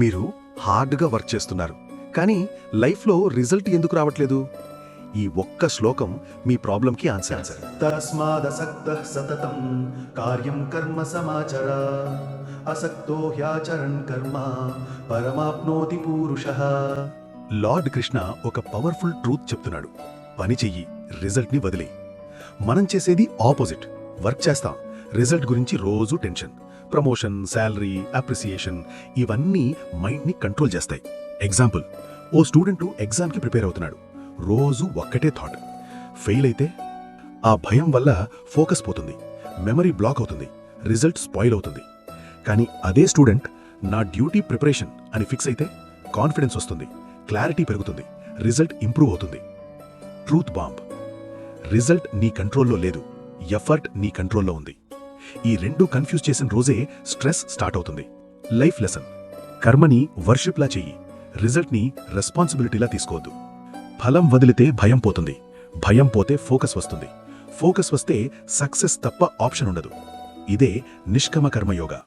మీరు హార్డ్గా వర్క్ చేస్తున్నారు, కానీ లైఫ్లో రిజల్ట్ ఎందుకు రావట్లేదు? ఈ ఒక్క శ్లోకం మీ ప్రాబ్లంకి ఆన్సర్. తస్మాదసక్తః సతతం కార్యం కర్మ సమాచర అసక్తో హ్యాచరన్ కర్మ పరమాప్నోతి పూరుషః. లార్డ్ కృష్ణ ఒక పవర్ఫుల్ ట్రూత్ చెప్తున్నాడు. పని చెయ్యి, రిజల్ట్ని వదిలే. మనం చేసేది ఆపోజిట్. వర్క్ చేస్తాం, రిజల్ట్ గురించి రోజు టెన్షన్. ప్రమోషన్, శాలరీ, అప్రిసియేషన్ ఇవన్నీ మైండ్ని కంట్రోల్ చేస్తాయి. ఎగ్జాంపుల్, ఓ స్టూడెంటు ఎగ్జామ్కి ప్రిపేర్ అవుతున్నాడు. రోజు ఒక్కటే థాట్. ఫెయిల్ అయితే ఆ భయం వల్ల ఫోకస్ పోతుంది, మెమరీ బ్లాక్ అవుతుంది, రిజల్ట్ స్పాయిల్ అవుతుంది. కానీ అదే స్టూడెంట్ నా డ్యూటీ ప్రిపరేషన్ అని ఫిక్స్ అయితే కాన్ఫిడెన్స్ వస్తుంది, క్లారిటీ పెరుగుతుంది, రిజల్ట్ ఇంప్రూవ్ అవుతుంది. Truth bomb. రిజల్ట్ నీ కంట్రోల్లో లేదు, ఎఫర్ట్ నీ కంట్రోల్లో ఉంది. ఈ రెండు కన్ఫ్యూజ్ చేసిన రోజే స్ట్రెస్ స్టార్ట్ అవుతుంది. లైఫ్ లెసన్: కర్మని వర్షిప్లా చెయ్యి, రిజల్ట్ని రెస్పాన్సిబిలిటీలా తీసుకోవద్దు. ఫలం వదిలితే భయం పోతుంది, భయం పోతే ఫోకస్ వస్తుంది, ఫోకస్ వస్తే సక్సెస్ తప్ప ఆప్షన్ ఉండదు. ఇదే నిష్కమ కర్మయోగా.